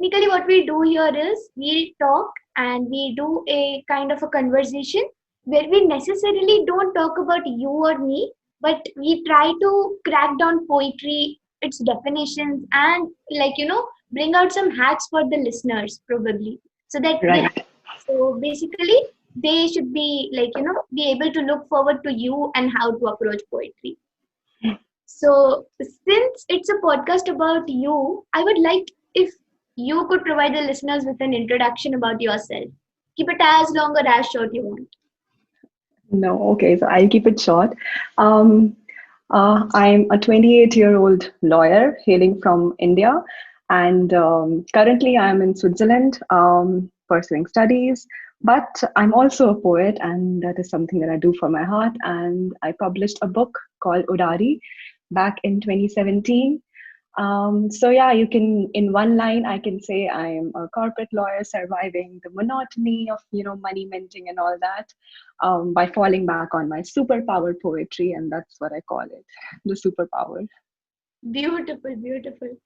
technically what we do here is we talk and we do a kind of a conversation where we necessarily don't talk about you or me, but we try to crack down poetry, its definitions, and bring out some hacks for the listeners probably, so that Right. so basically they should be be able to look forward to you and how to approach poetry. So, since it's a podcast about you, I would like if you could provide the listeners with an introduction about yourself. Keep it as long or as short you want. No, okay, so I'll keep it short. Um, I'm a 28-year-old lawyer hailing from India, and currently I'm in Switzerland pursuing studies. But I'm also a poet, and that is something that I do for my heart. And I published a book called Udari back in 2017. So yeah, you can, in one line, I can say I'm a corporate lawyer surviving the monotony of, money minting and all that, by falling back on my superpower poetry, and that's what I call it, the superpower. Beautiful, beautiful.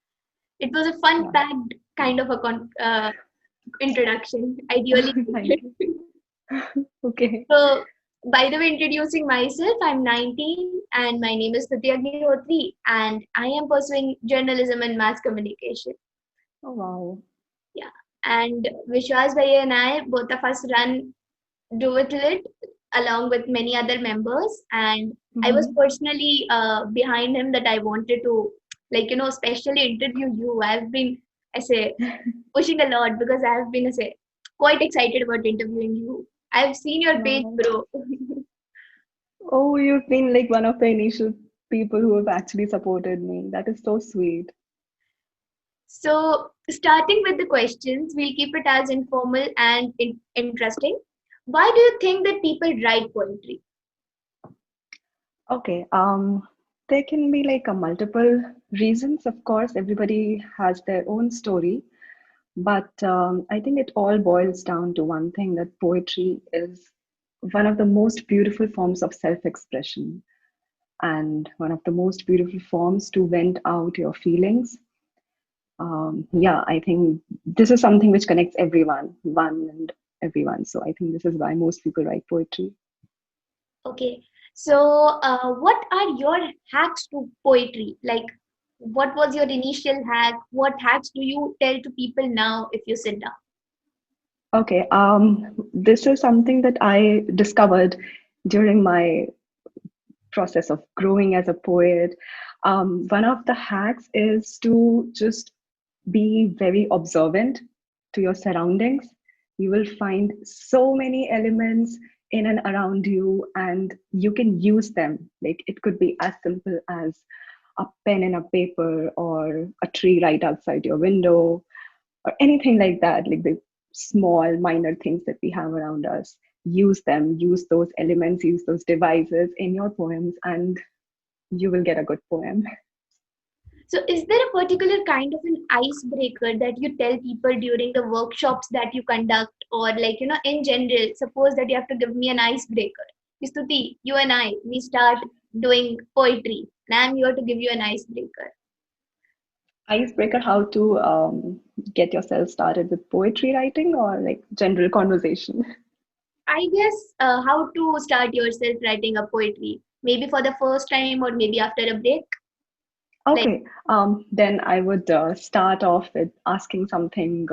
It was a fun Yeah. packed kind of a introduction. I really liked Thank you. it. Okay. So, by the way, introducing myself, I'm 19 and my name is Stuti Agnihotri, and I am pursuing journalism and mass communication. Oh wow. Yeah. And Vishwas Bhaiya and I, both of us run Do It Lit along with many other members. And I was Hmm. personally behind him that I wanted to, especially interview you. I say, pushing a lot because I have been, I say, quite excited about interviewing you. I've seen your page, Wow. bro. Oh, you've been like one of the initial people who have actually supported me. That is so sweet. So, starting with the questions, we'll keep it as informal and interesting. Why do you think that people write poetry? Okay. There can be like a multiple reasons. Of course, everybody has their own story, but I think it all boils down to one thing, that poetry is one of the most beautiful forms of self-expression and one of the most beautiful forms to vent out your feelings. Yeah, I think this is something which connects everyone, one and everyone. So I think this is why most people write poetry. Okay. So, what are your hacks to poetry? Like, what was your initial hack? What hacks do you tell to people now if you sit down? Okay, this is something that I discovered during my process of growing as a poet. One of the hacks is to just be very observant to your surroundings. You will find so many elements in and around you, and you can use them. Like it could be as simple as a pen and a paper, or a tree right outside your window, or anything like that, like the small minor things that we have around us. Use them, use those elements, use those devices in your poems, and you will get a good poem. So, is there a particular kind of an icebreaker that you tell people during the workshops that you conduct, or in general? Suppose that you have to give me an icebreaker. Stuti, you and I, we start doing poetry, and I'm here to give you an icebreaker. Icebreaker, how to get yourself started with poetry writing, or like general conversation? I guess how to start yourself writing a poetry, maybe for the first time or maybe after a break. Like, Okay, then I would start off with asking something,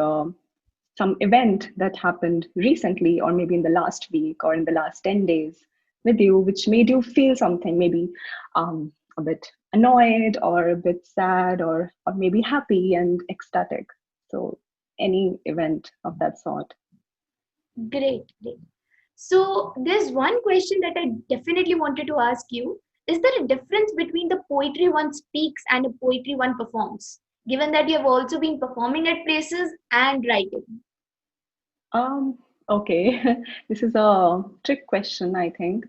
some event that happened recently, or maybe in the last week, or in the last 10 days with you, which made you feel something, maybe a bit annoyed, or a bit sad, or maybe happy and ecstatic. So, any event of that sort. great, great. So, there's one question that I definitely wanted to ask you. Is there a difference between the poetry one speaks and a poetry one performs? Given that you have also been performing at places and writing. Okay, this is a trick question, I think.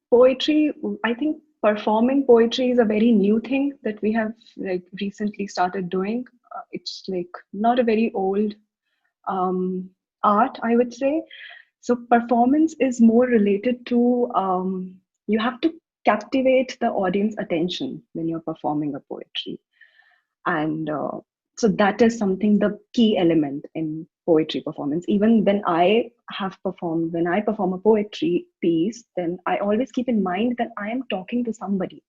Poetry, I think performing poetry is a very new thing that we have like recently started doing. It's like not a very old art, I would say. So performance is more related to, you have to captivate the audience attention when you're performing a poetry. And So that is something, the key element in poetry performance. Even when when I perform a poetry piece, then I always keep in mind that I am talking to somebody.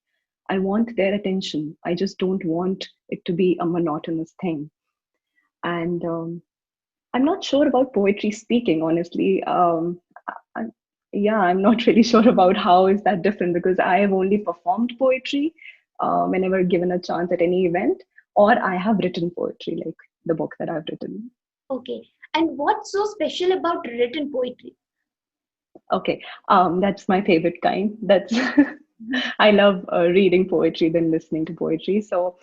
I want their attention. I just don't want it to be a monotonous thing. And I'm not sure about poetry speaking, honestly. I, yeah, I'm not really sure about how is that different, because I have only performed poetry whenever given a chance at any event, or I have written poetry, like the book that I've written. Okay. And what's so special about written poetry? Okay, that's my favorite kind. That's I love reading poetry than listening to poetry. So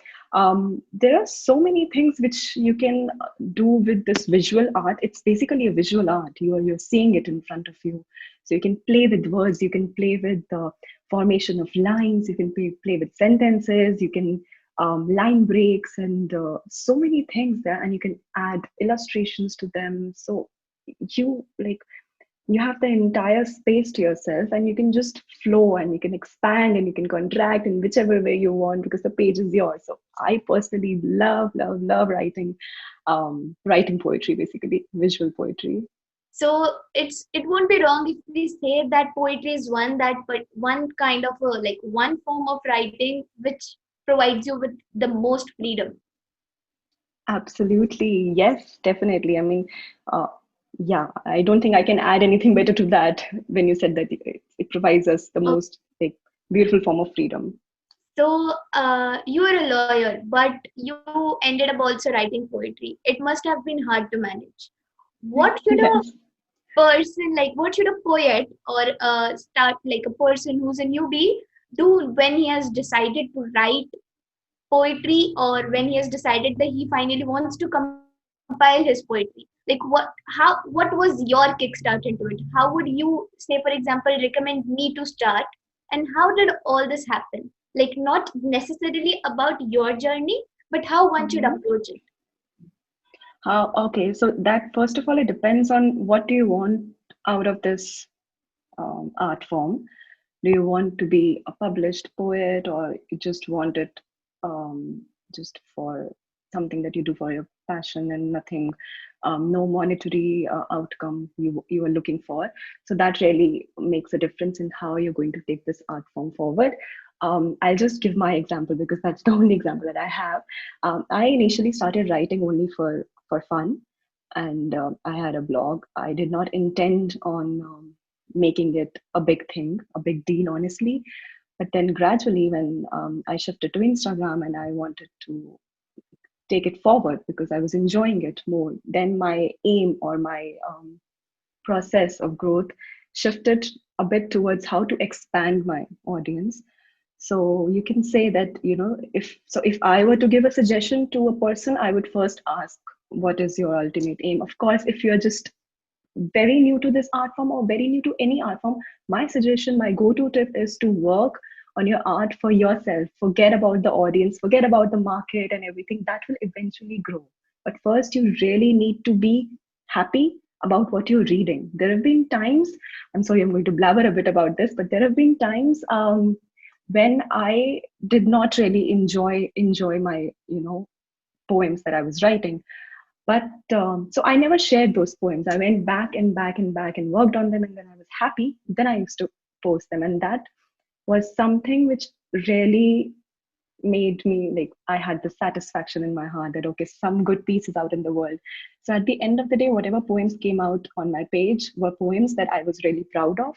there are so many things which you can do with this visual art. It's basically a visual art. You're seeing it in front of you. So you can play with words. You can play with the formation of lines. You can play with sentences. You can line breaks and so many things there, and you can add illustrations to them. So you like you have the entire space to yourself, and you can just flow, and you can expand and you can contract in whichever way you want, because the page is yours. So I personally love writing poetry, basically visual poetry. So it won't be wrong if we say that poetry is but one kind of one form of writing which provides you with the most freedom. Absolutely, yes, definitely. I mean, uh, yeah, I don't think I can add anything better to that when you said that it provides us the Okay. most like beautiful form of freedom. So you are a lawyer, but you ended up also writing poetry. It must have been hard to manage. What should a Yes. what should a poet or start like a person who's a newbie do when he has decided to write poetry, or when he has decided that he finally wants to compile his poetry? Like what was your kickstart into it? How would you say, for example, recommend me to start, and how did all this happen? Like, not necessarily about your journey, but how one should Mhm. approach it. Okay, so that first of all, it depends on what do you want out of this art form. Do you want to be a published poet, or you just want it just for something that you do for your passion and nothing, no monetary outcome you are looking for? So that really makes a difference in how you're going to take this art form forward. I'll just give my example because that's the only example that I have. I initially started writing only for fun, and I had a blog. I did not intend on making it a big thing, a big deal, honestly. But then gradually, when I shifted to Instagram and I wanted to take it forward because I was enjoying it more, then my aim or my process of growth shifted a bit towards how to expand my audience. So you can say that, if I were to give a suggestion to a person, I would first ask, what is your ultimate aim? Of course, if you're just very new to this art form or very new to any art form, my suggestion, my go-to tip is to work on your art for yourself. Forget about the audience, forget about the market and everything. That will eventually grow. But first, you really need to be happy about what you're reading. There have been times, I'm sorry, I'm going to blabber a bit about this, but there have been times when I did not really enjoy my, poems that I was writing. But so I never shared those poems. I went back and back and back and worked on them. And when I was happy, then I used to post them. And that was something which really made me like, I had the satisfaction in my heart that, okay, some good pieces out in the world. So at the end of the day, whatever poems came out on my page were poems that I was really proud of.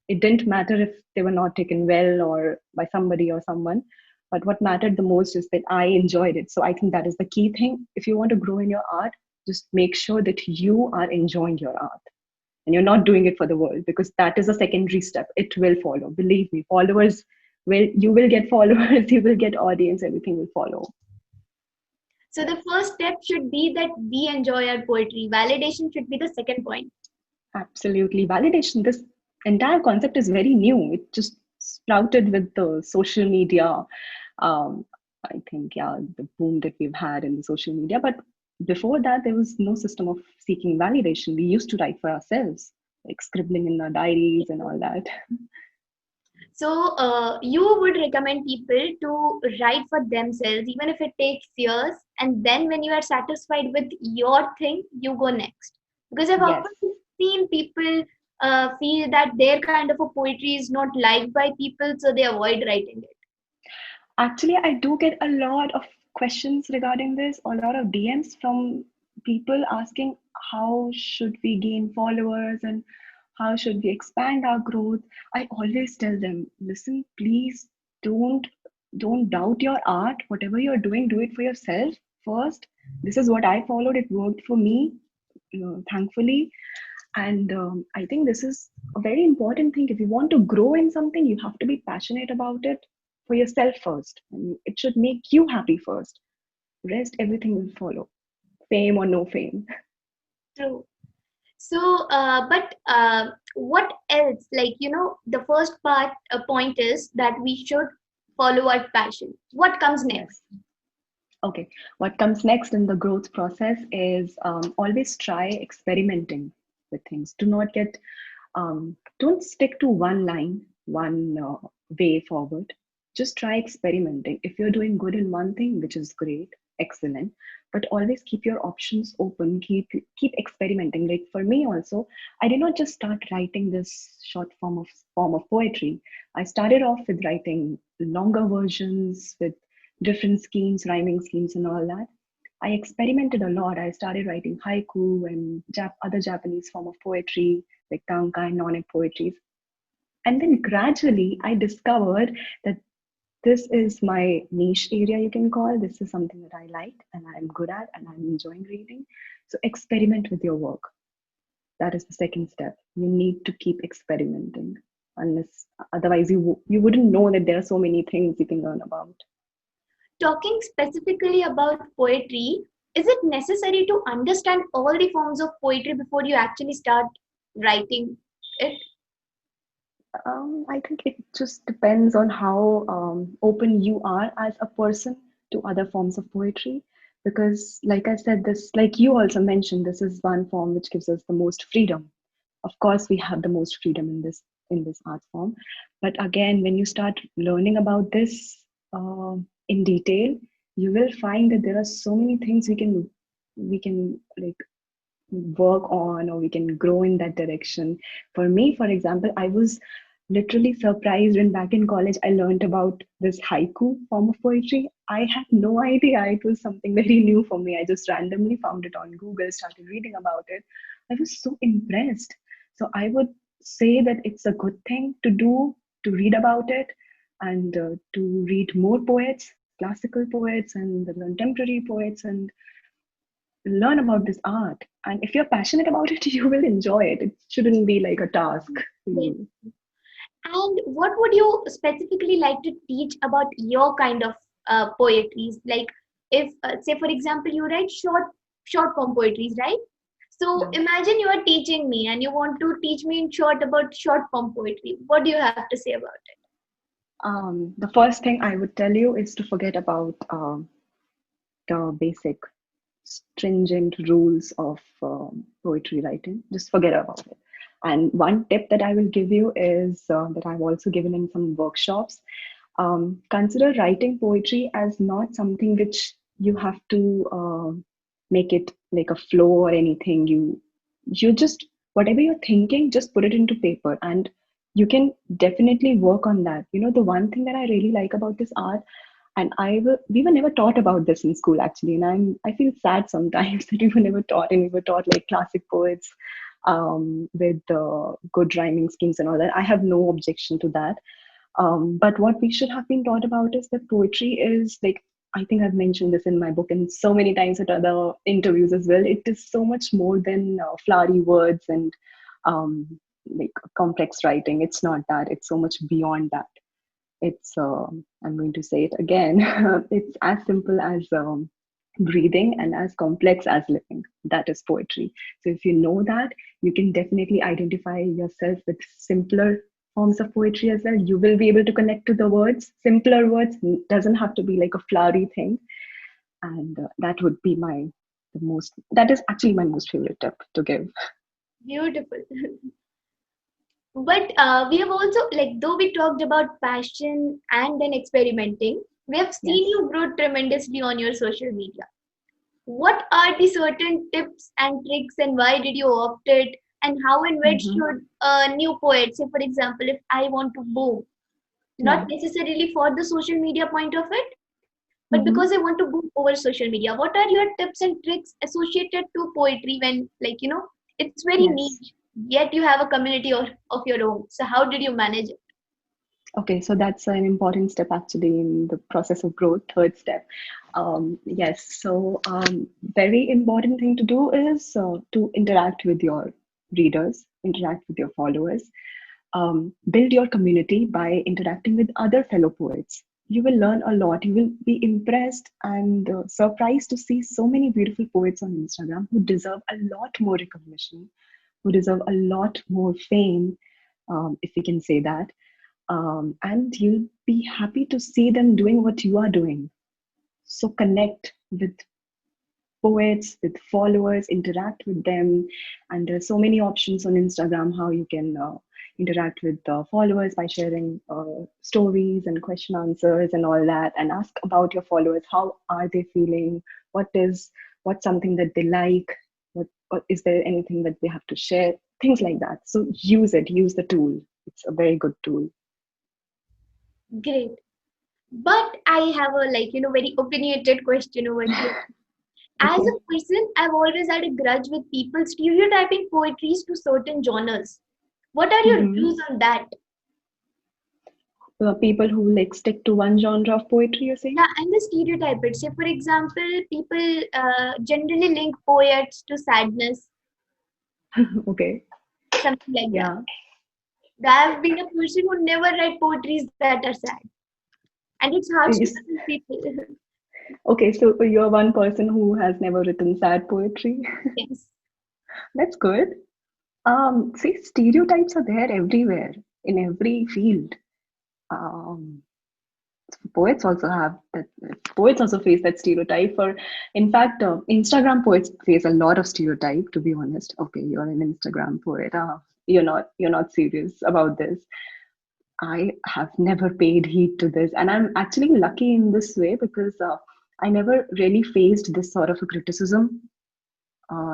It didn't matter if they were not taken well or by somebody or someone, but what mattered the most is that I enjoyed it. So I think that is the key thing. If you want to grow in your art, just make sure that you are enjoying your art and you're not doing it for the world, because that is a secondary step. It will follow, believe me. Followers will, you will get followers, you will get audience, everything will follow. So the first step should be that we enjoy our poetry. Validation should be the second point. Absolutely. Validation, this entire concept is very new. It just sprouted with the social media. Um, I think, yeah, the boom that we've had in the social media. But before that, there was no system of seeking validation. We used to write for ourselves, like scribbling in our diaries and all that. So you would recommend people to write for themselves, even if it takes years, and then when you are satisfied with your thing, you go next. Because I've Yes. often seen people feel that their kind of a poetry is not liked by people, so they avoid writing it. Actually, I do get a lot of questions regarding this, a lot of DMs from people asking how should we gain followers and how should we expand our growth. I always tell them, listen, please don't don't doubt your art. Whatever you're doing, do it for yourself first. This is what I followed. It worked for me, thankfully. And I think this is a very important thing. If you want to grow in something, you have to be passionate about it for yourself first. And it should make you happy first. Rest, everything will follow. Fame or no fame. True. So, but what else? Like, the first point is that we should follow our passion. What comes next? Yes. Okay. What comes next in the growth process is always try experimenting with things. Do not get don't stick to one line, one way forward. Just try experimenting. If you're doing good in one thing, which is great, excellent, but always keep your options open. Keep experimenting. Like for me also, I did not just start writing this short form of poetry. I started off with writing longer versions with different schemes, rhyming schemes, and all that. I experimented a lot. I started writing haiku and other Japanese form of poetry like tanka and nonic poetries. And then gradually I discovered that this is my niche area, you can call. This is something that I like and I'm good at and I'm enjoying reading. So experiment with your work. That is the second step. You need to keep experimenting. Unless otherwise you wouldn't know that there are so many things you can learn about. Talking specifically about poetry, is it necessary to understand all the forms of poetry before you actually start writing it? I think it just depends on how open you are as a person to other forms of poetry. Because, like I said, like you also mentioned, this is one form which gives us the most freedom. Of course, we have the most freedom in this art form. But again, when you start learning about this in detail, you will find that there are so many things we can like work on, or we can grow in that direction. For me, for example, I was literally surprised when back in college I learned about this haiku form of poetry. I had no idea. It was something very new for me. I just randomly found it on Google, started reading about it. I was so impressed. So I would say that it's a good thing to do, to read about it, and to read more poets, classical poets and the contemporary poets, and learn about this art. And if you're passionate about it, you will enjoy it. It shouldn't be like a task for Yes. you. And what would you specifically like to teach about your kind of poetries? Like, if say for example you write short form poetries, right? So Yeah. imagine you are teaching me and you want to teach me in short about short form poetry. What do you have to say about it? The first thing I would tell you is to forget about the basic stringent rules of poetry writing. Just forget about it. And one tip that I will give you is that I've also given in some workshops. Consider writing poetry as not something which you have to make it like a flow or anything. You just whatever you're thinking, just put it into paper, and you can definitely work on that. The one thing that I really like about this art, and we were never taught about this in school actually, and I feel sad sometimes that we were never taught, and we were taught like classic poets with good rhyming schemes and all that. I have no objection to that, but what we should have been taught about is that poetry is like, I think I've mentioned this in my book and so many times at other interviews as well. It is so much more than flowery words and um, like complex writing. It's not that. It's so much beyond that. It's, I'm going to say it again, it's as simple as breathing and as complex as living. That is poetry. So if you know that, you can definitely identify yourself with simpler forms of poetry as well. You will be able to connect to the words. Simpler words doesn't have to be like a flowery thing. And that is actually my most favorite tip to give. Beautiful. But we have also, like, though we talked about passion and then experimenting, we have seen Yes. you grow tremendously on your social media. what are the certain tips and tricks and why did you opt it, and how and when Mm-hmm. should a new poet, say for example, if I want to boom, not Yeah. necessarily for the social media point of it, but because I want Mm-hmm. to boom over social media, what are your tips and tricks associated to poetry when, like, it's very Yes. niche, yet you have a community of your own. So how did you manage it? Okay, so that's an important step actually in the process of growth. Third step. Yes, so very important thing to do is to interact with your readers, interact with your followers, build your community by interacting with other fellow poets. You will learn a lot. You will be impressed and surprised to see so many beautiful poets on Instagram who deserve a lot more recognition, who deserve a lot more fame, if we can say that. And you'll be happy to see them doing what you are doing. So connect with poets, with followers, interact with them. And there's so many options on Instagram how you can interact with followers by sharing stories and question answers and all that, and ask about your followers. How are they feeling? What's something that they like? What is there anything that they have to share? Things like that. So use it. Use the tool. It's a very good tool. Great. But I have a, like, very opinionated question over here. As Okay. a person, I've always had a grudge with people stereotyping poetries to certain genres. What are your Mm-hmm. views on that? People who like stick to one genre of poetry, you're saying? Yeah, and the stereotype it. Say, for example, people generally link poets to sadness, Okay. something like that. Yeah. I've been a person who never read poetries that are sad, and it's harsh to Yes. certain people. Okay, so you're one person who has never written sad poetry. Yes, That's good. See, stereotypes are there everywhere in every field. Um, poets also have that. Poets also face that stereotype. For, in fact, Instagram poets face a lot of stereotype. To be honest, okay, you're an Instagram poet. You're not. You're not serious about this. I have never paid heed to this, and I'm actually lucky in this way because I never really faced this sort of a criticism.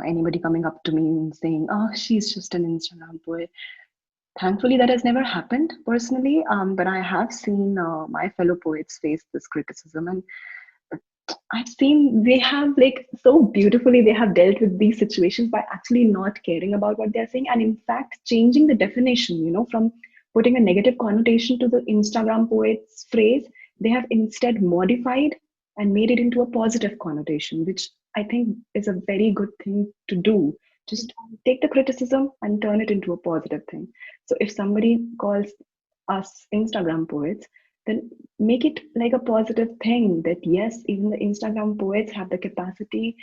Anybody coming up to me and saying, "Oh, she's just an Instagram poet." Thankfully, that has never happened personally, but I have seen my fellow poets face this criticism, and I've seen they have like so beautifully they have dealt with these situations by actually not caring about what they're saying, and in fact changing the definition. From putting a negative connotation to the Instagram poet's phrase, they have instead modified and made it into a positive connotation, which I think is a very good thing to do. Just take the criticism and turn it into a positive thing. So if somebody calls us Instagram poets, then make it like a positive thing that yes, even the Instagram poets have the capacity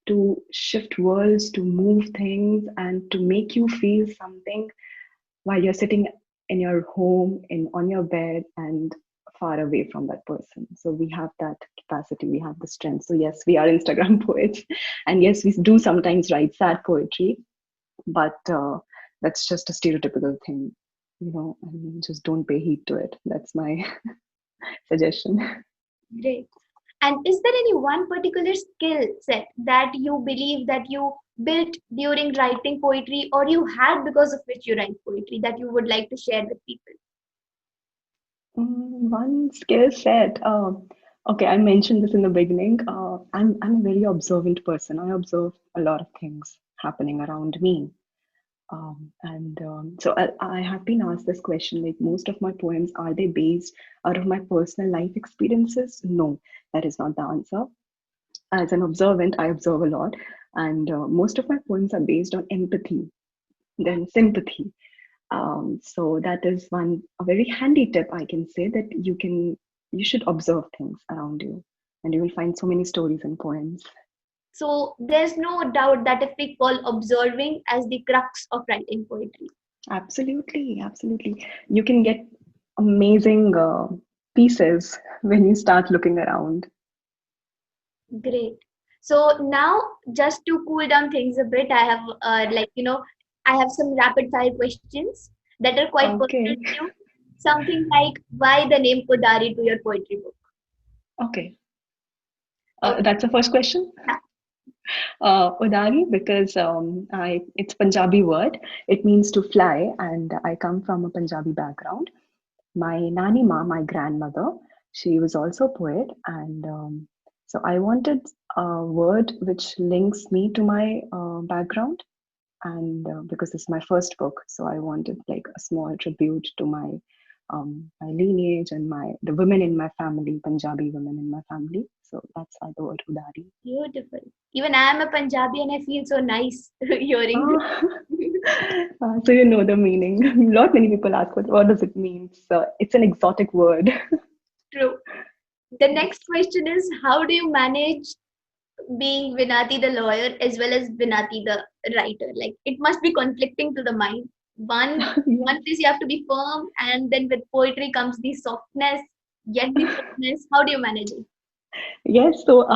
to shift worlds, to move things, and to make you feel something while you're sitting in your home, in on your bed, and far away from that person. So we have that capacity, we have the strength. So yes, we are Instagram poets, and yes, we do sometimes write sad poetry, but that's just a stereotypical thing. I mean, just don't pay heed to it. That's my suggestion. great. And is there any one particular skill set that you believe that you built during writing poetry, or you had because of which you write poetry, that you would like to share with people? One skill set. Okay, I mentioned this in the beginning. I'm a very observant person. I observe a lot of things happening around me. And so I have been asked this question, like most of my poems, are they based out of my personal life experiences? No, that is not the answer. As an observant, I observe a lot, and most of my poems are based on empathy, then sympathy. So that is one a very handy tip I can say, that you should observe things around you, and you will find so many stories and poems. So there's no doubt that if we call observing as the crux of writing poetry. Absolutely, absolutely. You can get amazing pieces when you start looking around. Great. So now, just to cool down things a bit, I have I have some rapid fire questions that are quite personal Okay, to you. Something like, why the name Kodari to your poetry book? okay. Okay. That's the first question. Yeah. Udari, because it's Punjabi word. It means to fly, and I come from a Punjabi background. My nani ma, my grandmother, she was also a poet, and so I wanted a word which links me to my background, and because this is my first book, so I wanted like a small tribute to my lineage and my the women in my family, Punjabi women in my family. So that's why the word Udari. Beautiful. Even I am a Punjabi and I feel so nice hearing this. Ah, so you know the meaning. Not many people ask what does it mean. So it's an exotic word. True. The next question is, how do you manage being Vinati the lawyer as well as Vinati the writer? Like, it must be conflicting to the mind. Yeah. One is you have to be firm, and then with poetry comes the softness, yet the firmness. How do you manage it? Yes, so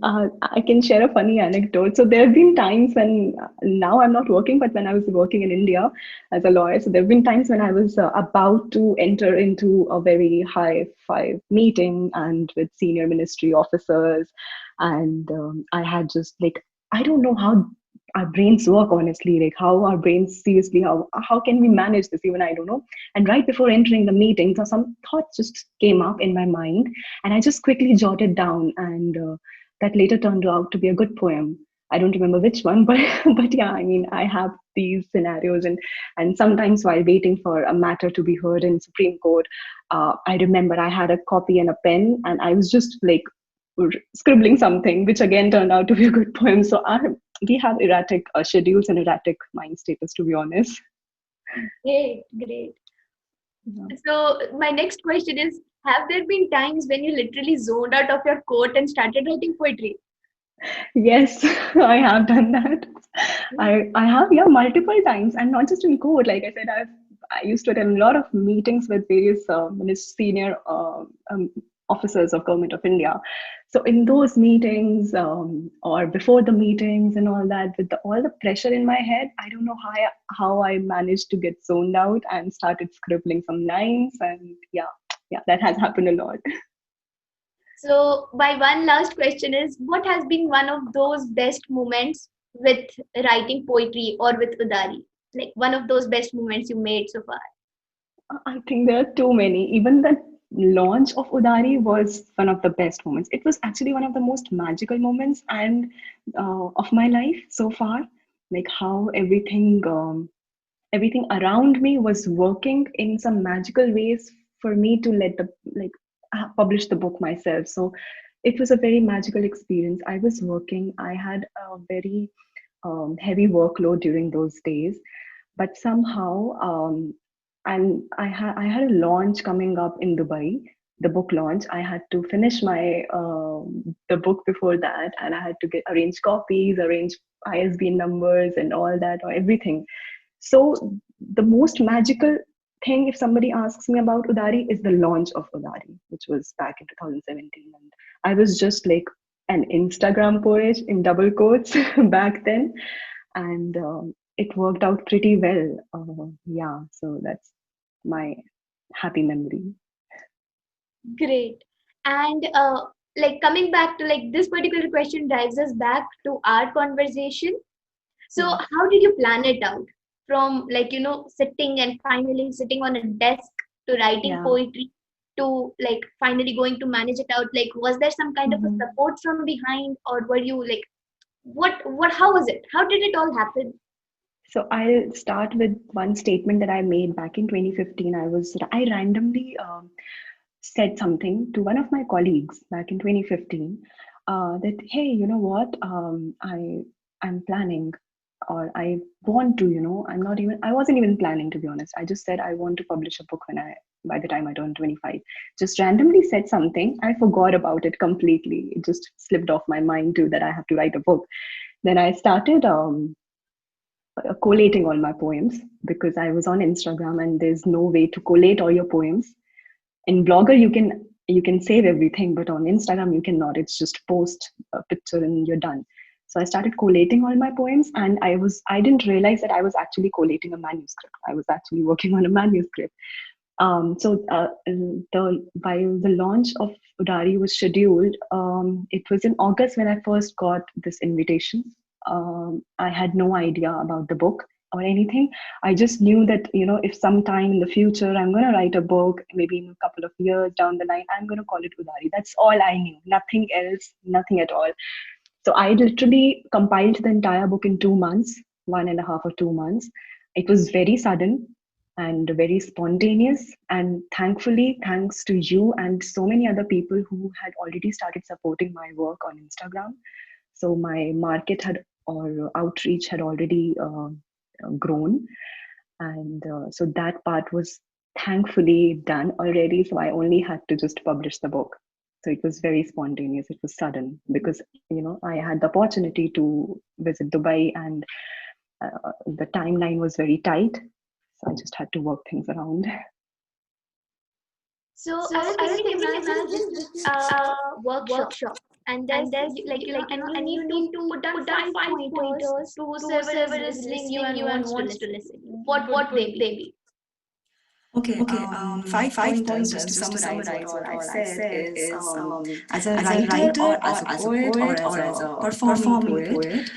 I can share a funny anecdote. So there have been times when now I'm not working, but when I was working in India as a lawyer, so there have been times when I was about to enter into a very high five meeting and with senior ministry officers, and I had just like I don't know how our brains work honestly, like how our brains seriously how can we manage this? Even I don't know. And right before entering the meeting, so some thoughts just came up in my mind and I just quickly jotted down, and that later turned out to be a good poem. I don't remember which one, but but yeah, I mean, I have these scenarios, and sometimes while waiting for a matter to be heard in Supreme Court, I remember I had a copy and a pen, and I was just like scribbling something, which again turned out to be a good poem. So we have erratic schedules and erratic mind status, to be honest. Great, great. Yeah. So, my next question is, have there been times when you literally zoned out of your coat and started writing poetry? Yes, I have done that. I have, yeah, multiple times, and not just in court. Like I said, I used to attend a lot of meetings with various senior officers of Government of India. So in those meetings, or before the meetings and all that, with all the pressure in my head, I don't know how I managed to get zoned out and started scribbling some lines, and yeah, that has happened a lot. So, my one last question is, what has been one of those best moments with writing poetry or with Udari? Like one of those best moments you made so far? I think there are too many. Even the launch of Udari was one of the best moments. It was actually one of the most magical moments and of my life so far. Like how everything around me was working in some magical ways for me to let the like publish the book myself. So it was a very magical experience. I was working. I had a very heavy workload during those days, but somehow and I had a launch coming up in Dubai, the book launch. I had to finish my the book before that, and I had to get arrange copies, arrange ISBN numbers, and all that, or everything. So the most magical thing, if somebody asks me about Udari, is the launch of Udari, which was back in 2017, and I was just like an Instagram poet in double quotes back then, and it worked out pretty well. Yeah, so that's my happy memory. Great. And like coming back to like this particular question drives us back to our conversation. So, Yes. how did you plan it out? From like, sitting and finally sitting on a desk to writing Yeah. poetry to like finally going to manage it out. Like, was there some kind of a Mhm. support from behind, or were you like, how was it? How did it all happen? So I'll start with one statement that I made back in 2015. I randomly said something to one of my colleagues back in 2015 that hey, you know what, I'm planning, or I want to, I wasn't even planning, to be honest. I just said I want to publish a book when I by the time I turned 25. Just randomly said something. I forgot about it completely. It just slipped off my mind too that I have to write a book. Then I started collating all my poems because I was on Instagram and there's no way to collate all your poems. In Blogger you can save everything, but on Instagram you cannot. It's just post a picture and you're done. So I started collating all my poems, and I didn't realize that I was actually collating a manuscript. I was actually working on a manuscript. While the launch of Udari was scheduled, it was in August when I first got this invitation. I had no idea about the book or anything. I just knew that, if sometime in the future I'm going to write a book, maybe in a couple of years down the line, I'm going to call it Udari. That's all I knew. Nothing else, nothing at all. So I literally compiled the entire book in 2 months, 1.5 or 2 months. It was very sudden and very spontaneous. And thankfully, thanks to you and so many other people who had already started supporting my work on Instagram. So my market had or outreach had already grown. And so that part was thankfully done already. So I only had to just publish the book. So it was very spontaneous. It was sudden because, I had the opportunity to visit Dubai and the timeline was very tight. So I just had to work things around. So I was thinking, imagine this workshop, and there's and you need to put down 5 pointers to whosoever is listening you and wants to listen. What would they be? Okay, 5 pointers, just to summarize what all I said is, as a writer or as a poet or as a performing poet,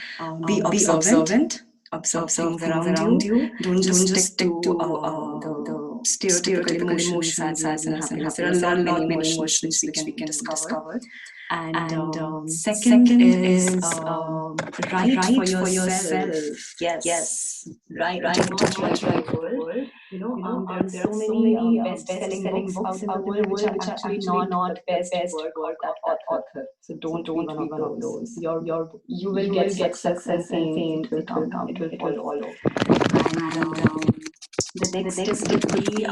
be observant, observe things around you. Don't just stick to the stereotypical emotions, sadness and happiness. There are a lot many emotions which we can discover. And second is write for yourself. Yes, write not write for the world. There are so many best-selling books out in the world which are actually not the best work of that author. So don't be one of those. You will get success and fame. It will come. It will follow. And the next step would be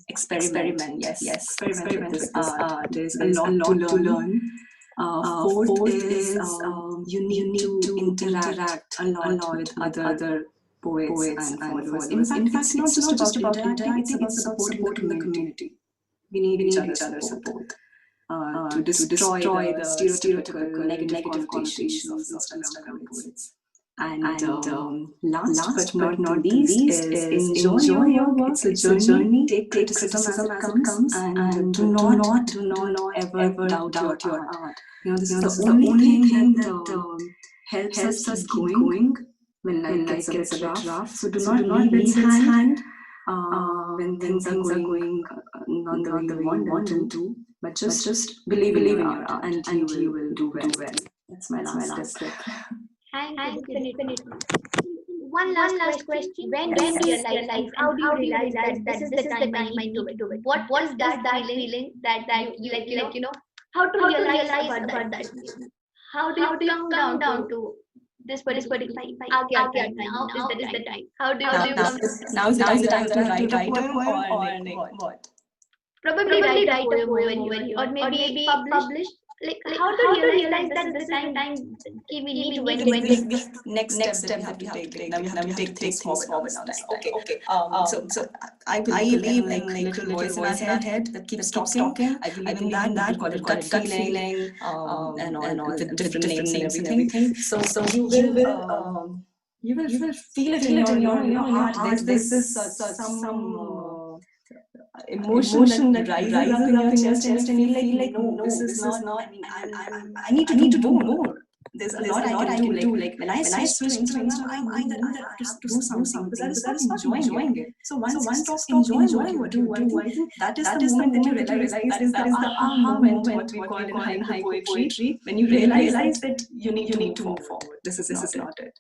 experiment. Yes, experiment with this art. There's a lot to learn. Fourth is you need to interact a lot with other poets and followers. In fact, it's not just about interacting, it's about supporting the community. We need each other's support to destroy the stereotypical negative connotations of Instagram poets. And last but not least is enjoy your work. It's a journey. Take criticism as it comes, and do not ever doubt your art. This is the only thing that helps us keep going when life gets a bit rough. So do not leave its hand when things are going not the way you want them to. But just believe in your art, and you will do well. That's my last tip. Thank you, Vinati. One last question. When do you realize, how do you realize that this is the time I need to do it? What is that feeling that you how to realize about that? How do you come down to this particular time? Now is the time. How do you come? Now is the time that I have to write a poem or what? Probably write a poem when you or maybe publish. How to realize that this is the time we need to Next step we have to take. Now we have to take things forward now. Okay. So I believe in little voice in our head that keeps talking. I believe in that. We call it gut feeling, and all the different names and everything. So you will feel it in your heart. There's this some emotion that rises up in your chest, and you feel like, no, this is not. I need to do more. There's a lot I can do. Like when I switched to Instagram, I knew that I have to do something because I was not enjoying it. So once you stop enjoying what you do, I think that is the moment that you realize that is the aha moment, what we call in haiku poetry, when you realize that you need to move forward. This is not it.